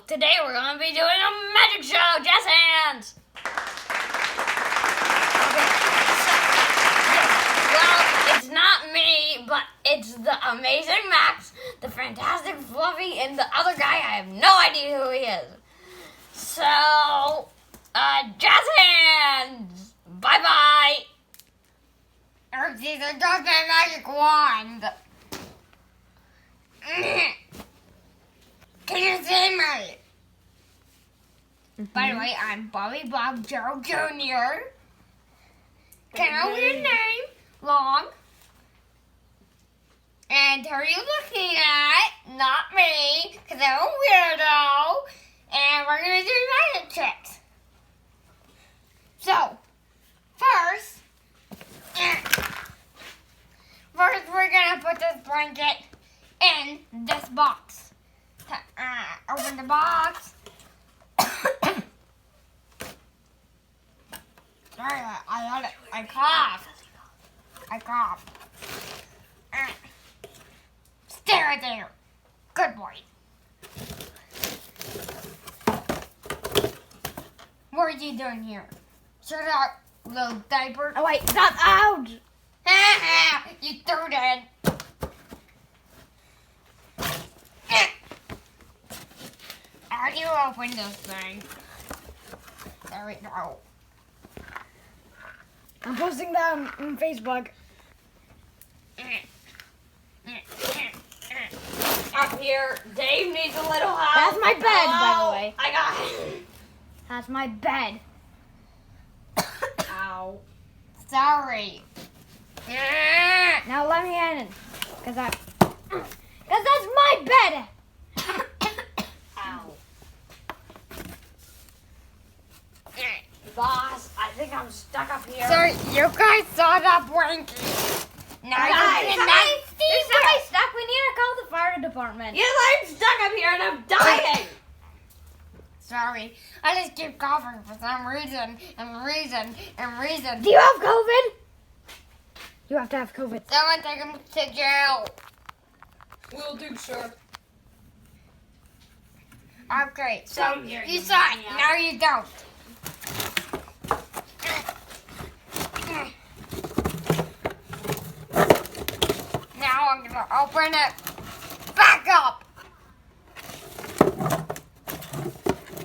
Today we're going to be doing a magic show. Jazz hands. Okay, well, it's not me, but it's the amazing Max, the fantastic Fluffy, and the other guy. I have no idea who he is. So, jazz hands. Bye-bye. Oopsies, I dropped my magic wand. Can you see me? By the way, I'm Bobby Bob Gerald Jr. Can I know your name? Long. And who are you looking at? Not me, because I'm a weirdo. And we're going to do magic tricks. So, first we're going to put this blanket in this box. Open the box. Sorry, I coughed. Stay right there. Good boy. What are you doing here? Shut up, little diaper. Oh, wait, stop out. You threw it. How do you open this thing? There we go. I'm posting that on Facebook. Up here, Dave needs a little help. That's my bed, by the way. I got it. That's my bed. Ow. Sorry. Now let me in, cause that's my bed. Ow. Boss, I think I'm stuck up here. So you guys saw that blanket. Now Guys, There's somebody stuck. We need to call the fire department. Yes, I'm stuck up here and I'm dying. Sorry, I just keep coughing for some reason and reason. Do you have COVID? You have to have COVID. Someone take him to jail. Will do, sir. Okay, so Come here, you you saw it. maniac. Now you don't. Now I'm gonna open it back up.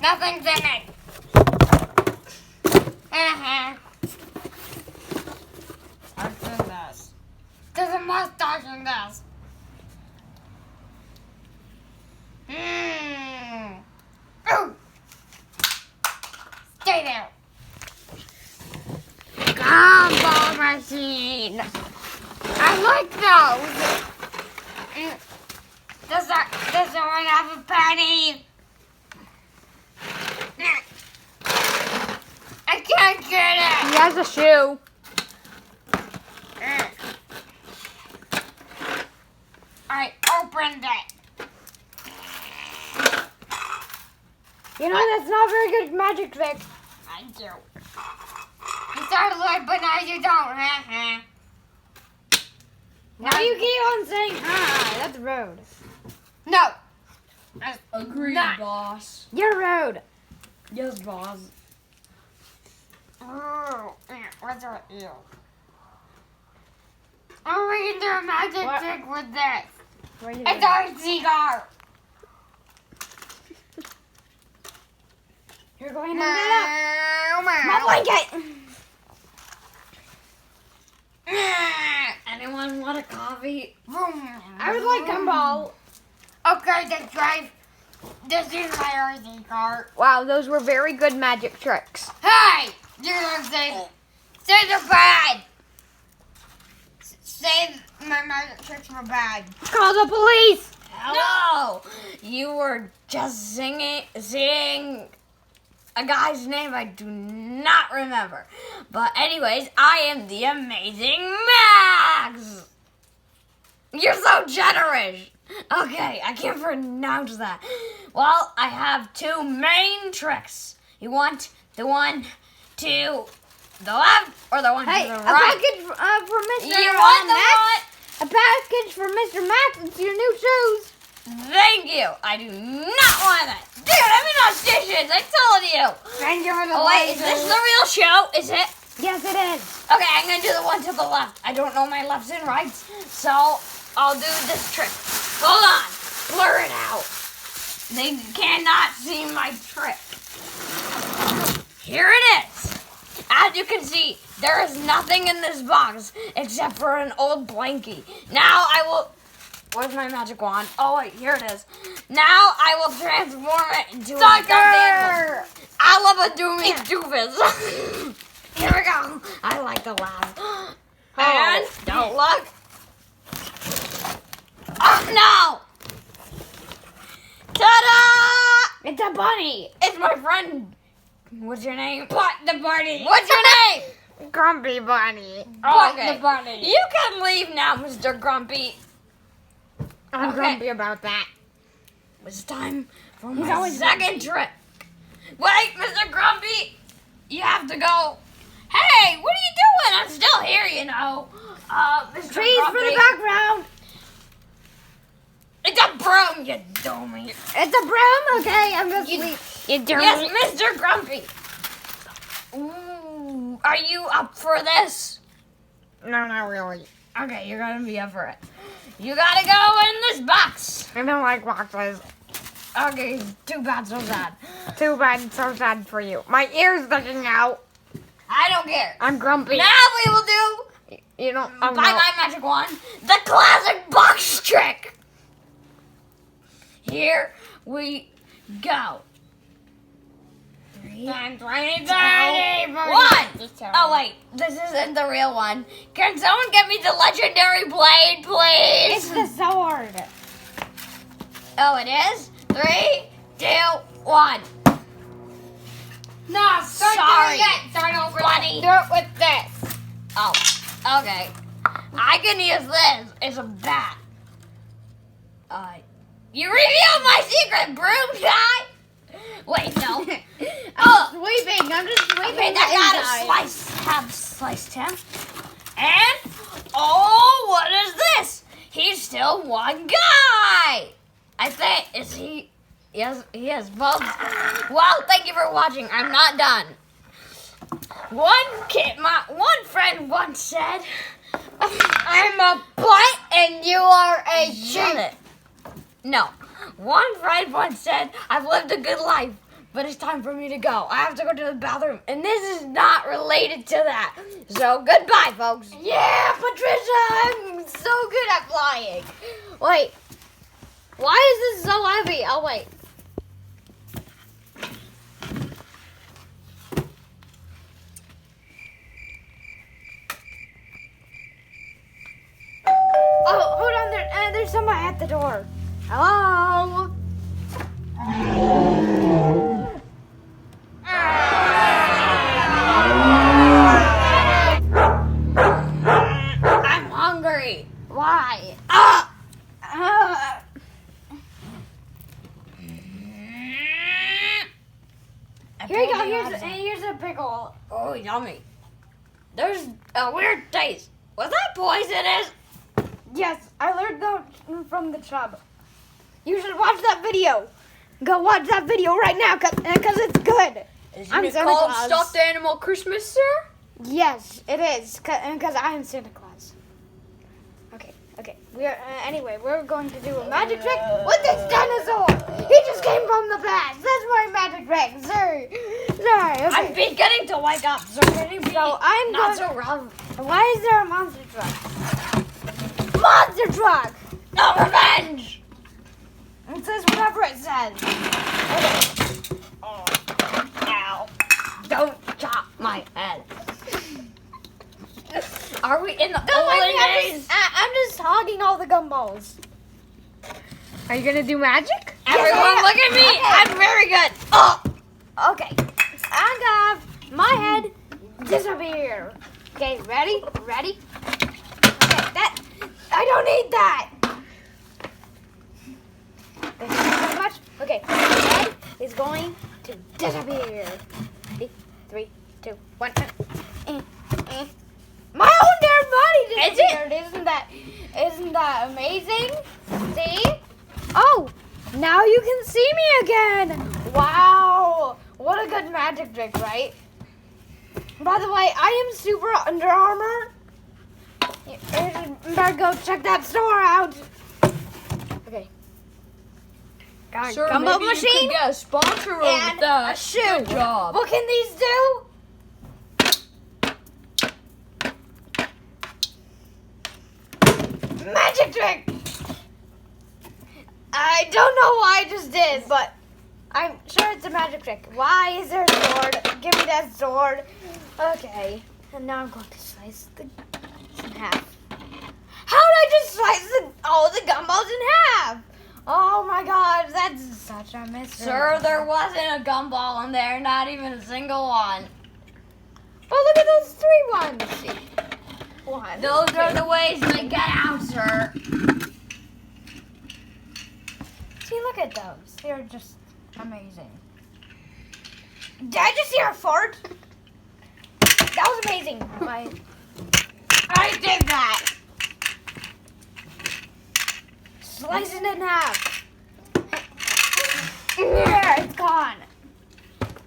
Nothing's in it. What's in this? There's a mustache in this. Ooh. Stay there. Gumball machine. I like those. Does someone have a penny? I can't get it. He has a shoe. I opened it. You know that's not a very good magic trick. I do. You started like, but now you don't. Now you keep on saying hi. That's rude. No. Agreed, Not. boss. You're rude. Yes, boss. Oh, what's our ew? Oh, we can do a magic What? trick with this. What are you It's doing? our cigar. You're going to get up. My My blanket. Anyone want a coffee? I would like gumball. Okay, that's right. This is my RC car. Wow, those were very good magic tricks. Hey! You're gonna say they're bad. Say my magic tricks were bad. Call the police. Hello. You were just seeing a guy's name I do not remember. But anyways, I am the amazing Max. You're so generous. Okay, I can't pronounce that. Well, I have two main tricks. You want the one to the left or the one Hey, to a the right? package for Mr. You want the Max. A package for Mr. Max. It's your new shoes. one? Thank you. I do not want that. superstitions. I told you. Thank you for the Oh wait, is this the real show? Is it? Yes, it is. Okay, I'm gonna do the one to the left. I don't know my lefts and rights, so I'll do this trick. Hold on. Blur it out. They cannot see my trick. Here it is. As you can see, there is nothing in this box except for an old blankie. Now I will... Where's my magic wand? Oh wait, here it is. Now I will transform it into a stuffed animal. I love a doomy doofus. Here we go. I like to laugh. And don't look. Oh no! Ta-da! It's a bunny. It's my friend. What's your name? Butt the bunny. What's your name? Grumpy bunny. Oh, Butt the bunny. You can leave now, Mr. Grumpy. I'm Okay. grumpy about that. It's time for my second trick. Wait, Mr. Grumpy. You have to go. Hey, what are you doing? I'm still here, you know. Mr. Trees Grumpy. for the background. It's a broom, you dummy. It's a broom. Okay, I'm gonna sleep. You dirty. Yes, Mr. Grumpy. Ooh, are you up for this? No, not really. Okay, you're gonna be up for it. You gotta go in this box. I don't like boxes. Okay, too bad, so sad. Too bad, so sad for you. My ear's sticking out. I don't care. I'm grumpy. Now we will do, You don't. by Oh, no. my magic wand, the classic box trick. Here we go. 3, I'm trying 2, 1. Oh wait, this isn't the real one. Can someone get me the legendary blade, please? It's the sword. Oh, it is? 3, 2, 1. No, Sorry. doing it. Start over. Bunny. Do it with this. Oh, okay. I can use this. It's a bat. You revealed my secret, broom guy. Wait, no. Oh, Sweeping. I'm just sweeping. okay, the that gotta inside. have sliced him. And oh, what is this? He's still one guy. I think is he? Yes, he is. Folks. Well, thank you for watching. I'm not done. One friend once said, I'm a butt and you are a "Shut sheep. it." No. One friend once said, I've lived a good life, but it's time for me to go. I have to go to the bathroom. And this is not related to that. So, goodbye, folks. Yeah, Patricia, I'm so good at flying. Wait, why is this so heavy? Oh, wait. Oh, hold on, there's somebody at the door. Hello? I'm hungry. Why? Ah! Here you go, here's a pickle. Oh, yummy. There's a weird taste. Was that poisonous? Yes, I learned that from the chub. You should watch that video. Go watch that video right now, cause it's good. Isn't I'm it Santa called Claus. Stuffed Animal Christmas, sir? Yes, it is, cause I am Santa Claus. Okay. Anyway, we're going to do a magic trick with this dinosaur. He just came from the past. That's my magic trick, sir. Sorry. Okay. I'm beginning to wake up, so can you be So I'm not going. so rough? Why is there a monster truck? Monster truck. No revenge! It says whatever it says. Oh, ow. Don't chop my head. Are we in the olden days? I'm just hogging all the gumballs. Are you gonna do magic? Everyone, look at me. Okay. I'm very good. Oh, Okay. I'm gonna have my head disappear. Okay, ready? Okay, that. I don't need that. Thank you so much. Okay, my head is going to disappear. Ready? 3, 2, 1. My own damn body Is it? disappeared. Isn't that amazing? See? Oh, Now you can see me again. Wow. What a good magic trick, right? By the way, I am super Under Armour. You better go check that store out. Okay. Got a Sir, gumbo maybe you machine could get a sponsor over and that. a shoe. Good job. What can these do? Magic trick! I don't know why I just did, but I'm sure it's a magic trick. Why is there a sword? Give me that sword. Okay. And now I'm going to slice the in half. How did I just slice all the gumbos in half? Oh my god, that's such a mystery. Sir, there wasn't a gumball in there, not even a single one. Oh, look at those 3 ones. One. Those are the ways to get out, sir. See, look at those. They're just amazing. Did I just hear a fart? That was amazing. I did that. Slice it in half. Yeah, it's gone.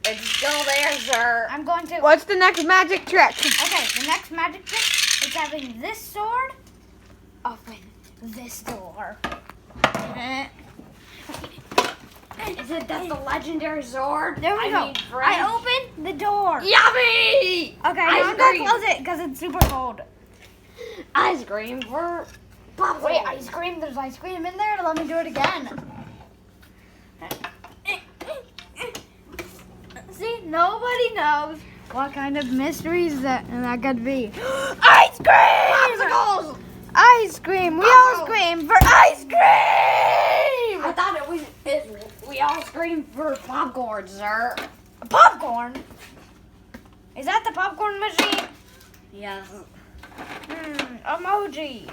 It's still there, sir. I'm going to. What's the next magic trick? Okay, the next magic trick is having this sword open this door. Is it that the legendary sword? There we go. I opened the door. Yummy! Okay, now Ice I'm gonna cream. close it because it's super cold. Ice cream for Pop. Wait, ice cream? There's ice cream in there? Let me do it again. See, nobody knows what kind of mysteries that could be. Ice cream! Popsicles! Ice cream! We all scream for ice cream! I thought we all screamed for popcorn, sir. Popcorn? Is that the popcorn machine? Yes. Emoji.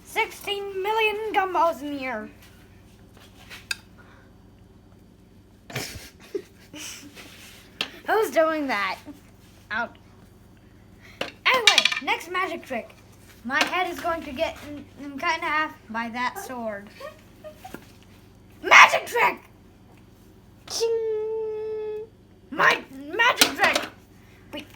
16 million gumbos in here. Who's doing that? Out. Anyway, next magic trick. My head is going to get cut in half by that sword. Magic trick! Ching! My magic trick! Wait.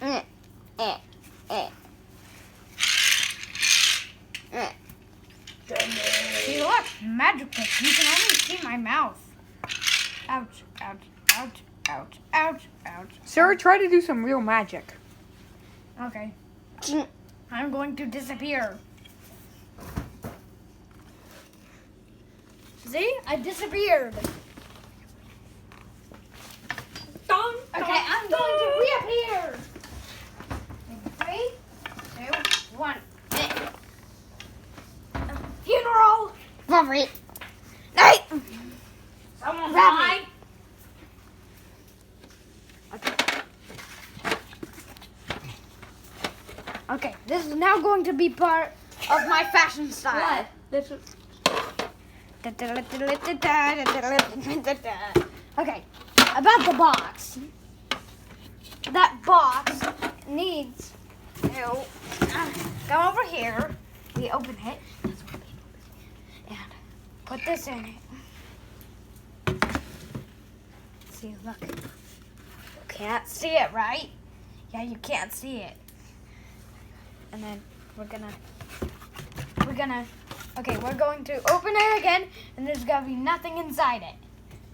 See, look, magic trick. You can only see my mouth. Ouch, ouch, ouch, ouch, ouch, ouch. Sir, try to do some real magic. Okay. I'm going to disappear. See? I disappeared. Okay, I'm going to reappear. In 3, 2, 1. Funeral. Lovely. Night. Someone Grab died. Okay, this is now going to be part of my fashion style. What? This is Okay, about the box. That box needs to go over here. We open it and put this in it. See, look. You can't see it, right? Yeah, you can't see it. And then we're going to open it again, and there's gonna be nothing inside it.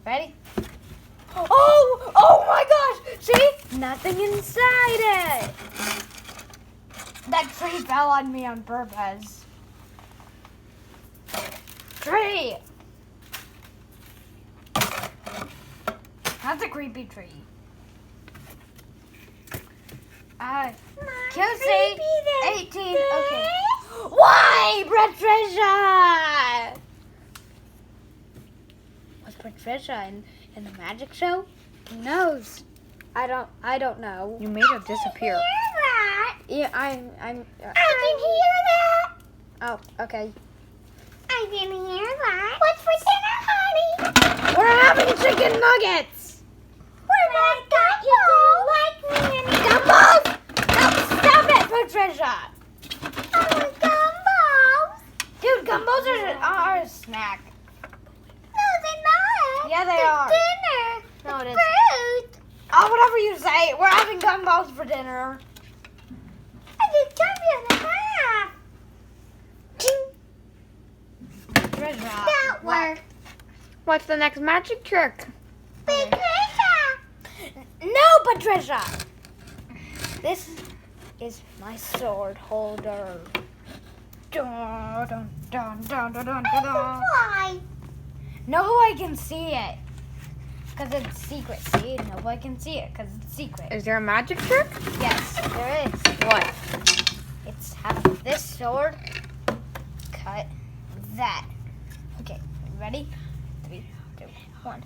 Ready? Oh my gosh! See? Nothing inside it. That tree fell on me on purpose. Tree! That's a creepy tree. QC 18. Okay. Why, Patricia? Was Patricia in the magic show? Who knows? I don't know. You made her disappear. Yeah, I'm. I can hear that. Oh, okay. I can hear that. What's for dinner, honey? We're having chicken nuggets. We're not that you don't like me anymore. Gumbos! No, stop it, Patricia. I want gumbos. Dude, gumbos are a snack. No, they're not. Yeah, they are. Dinner. No, it is. Fruit. Oh, whatever you say. We're having gumballs for dinner. I just cut you in half. Treasure. That worked. What's the next magic trick? Big treasure. No, Patricia. This is my sword holder. Dun, dun, dun, dun, dun, dun, dun, dun. Why? No, I can see it. Because it's secret. See? Nobody can see it because it's secret. Is there a magic trick? Yes, there is. What? It's have this sword cut that. Okay, ready? 3, 2, 1.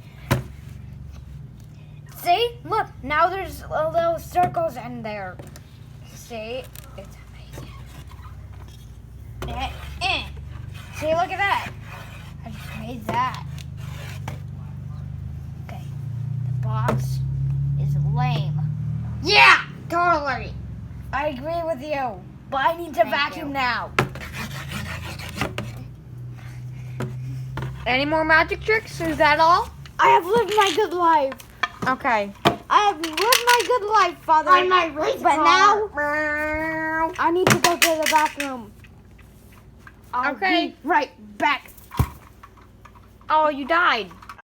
See? Look, now there's little circles in there. See? It's amazing. See, look at that. I just made that. Okay. The box is lame. Yeah, totally. I agree with you, but I need to vacuum you. now. Any more magic tricks? Is that all? I have lived my good life. Okay. I have lived my good life, Father. On my race But car. now I need to go to the bathroom. I'll Okay. be right back. Oh, you died.